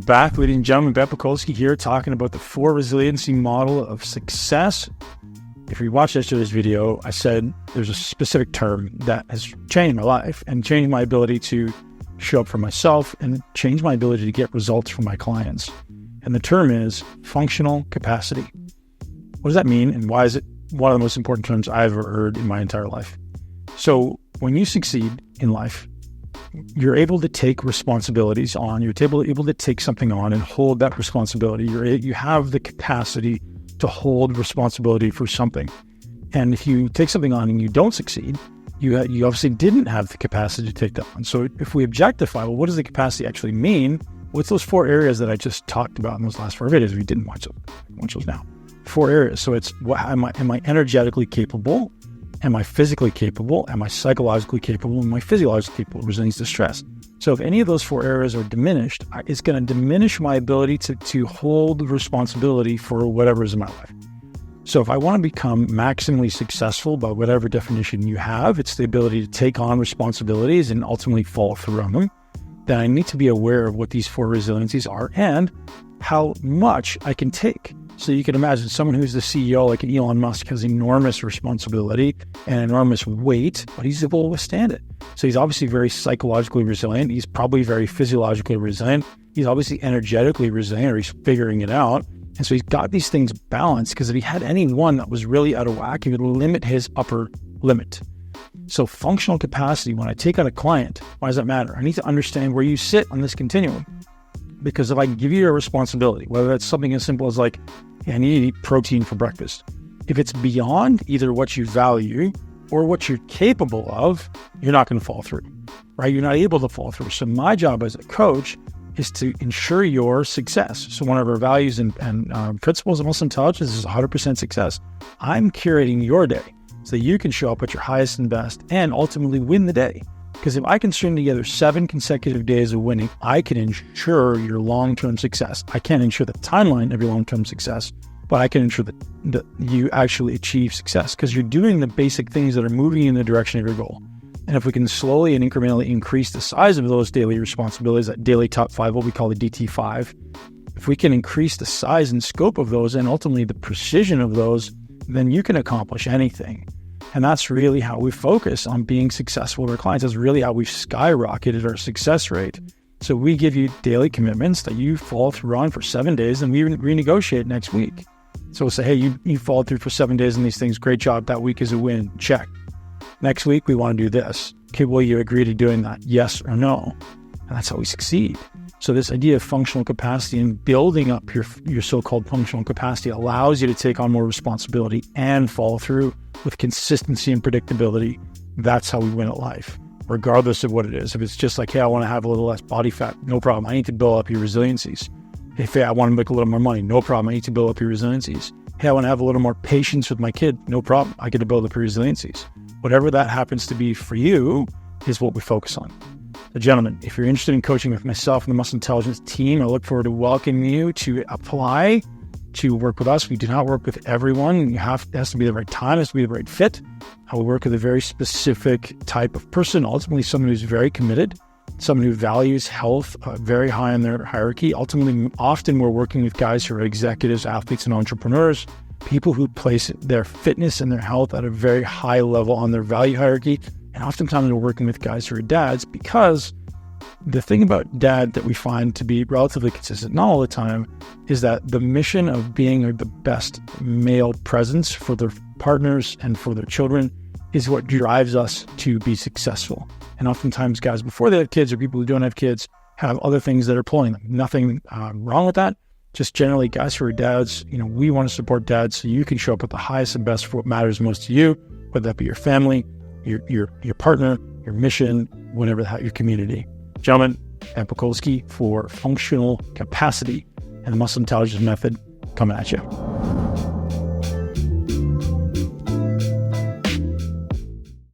back, ladies and gentlemen. Pakulski here, talking about the 4 resiliency model of success. If you watched yesterday's video, I said there's a specific term that has changed my life and changed my ability to show up for myself and changed my ability to get results from my clients. And the term is functional capacity. What does that mean, and why is it one of the most important terms I've ever heard in my entire life? So when you succeed in life, you're able to take responsibilities on, you're able to take something on and hold that responsibility. You have the capacity to hold responsibility for something. And if you take something on and you don't succeed, you obviously didn't have the capacity to take that on. So if we objectify, well, what does the capacity actually mean? What's those 4 areas that I just talked about in those last 4 videos? If you didn't watch those now. 4 areas. So it's, am I energetically capable? Am I physically capable? Am I psychologically capable? Am I physiologically capable? Resilience to stress. So if any of those 4 areas are diminished, it's going to diminish my ability to hold responsibility for whatever is in my life. So if I want to become maximally successful by whatever definition you have, it's the ability to take on responsibilities and ultimately follow through on them, then I need to be aware of what these 4 resiliencies are and how much I can take. So you can imagine someone who's the CEO, like an Elon Musk, has enormous responsibility and enormous weight, but he's able to withstand it. So he's obviously very psychologically resilient. He's probably very physiologically resilient. He's obviously energetically resilient, or he's figuring it out. And so he's got these things balanced, because if he had any one that was really out of whack, he would limit his upper limit. So functional capacity, when I take on a client, why does that matter? I need to understand where you sit on this continuum. Because if I give you a responsibility, whether that's something as simple as like, hey, I need to eat protein for breakfast. If it's beyond either what you value or what you're capable of, you're not going to follow through, right? You're not able to follow through. So my job as a coach is to ensure your success. So one of our values and principles of muscle intelligence is 100% success. I'm curating your day so that you can show up at your highest and best and ultimately win the day. Because if I can string together 7 consecutive days of winning, I can ensure your long-term success. I can't ensure the timeline of your long-term success, but I can ensure that you actually achieve success, because you're doing the basic things that are moving you in the direction of your goal. And if we can slowly and incrementally increase the size of those daily responsibilities, that daily top 5, what we call the DT5, if we can increase the size and scope of those and ultimately the precision of those, then you can accomplish anything. And that's really how we focus on being successful with our clients. That's really how we've skyrocketed our success rate. So we give you daily commitments that you follow through on for 7 days, and we renegotiate next week. So we'll say, hey, you followed through for 7 days on these things. Great job. That week is a win. Check. Next week, we want to do this. Okay, will you agree to doing that? Yes or no? And that's how we succeed. So this idea of functional capacity and building up your so-called functional capacity allows you to take on more responsibility and follow through with consistency and predictability. That's how we win at life, regardless of what it is. If it's just like, hey, I want to have a little less body fat, no problem. I need to build up your resiliencies. Hey, I want to make a little more money, no problem. I need to build up your resiliencies. Hey, I want to have a little more patience with my kid, no problem. I get to build up your resiliencies. Whatever that happens to be for you is what we focus on. So gentlemen, if you're interested in coaching with myself and the Muscle Intelligence team, I look forward to welcoming you to apply to work with us. We do not work with everyone. It has to be the right time, it has to be the right fit. I will work with a very specific type of person, ultimately someone who's very committed, someone who values health very high in their hierarchy. Ultimately, often we're working with guys who are executives, athletes, and entrepreneurs, people who place their fitness and their health at a very high level on their value hierarchy. And oftentimes we're working with guys who are dads, because the thing about dad that we find to be relatively consistent, not all the time, is that the mission of being the best male presence for their partners and for their children is what drives us to be successful. And oftentimes guys before they have kids, or people who don't have kids, have other things that are pulling them. Nothing wrong with that. Just generally guys who are dads, we want to support dads so you can show up at the highest and best for what matters most to you, whether that be your family, your partner, your mission, whatever your community. Gentlemen, Pakulski for functional capacity and the muscle intelligence method coming at you.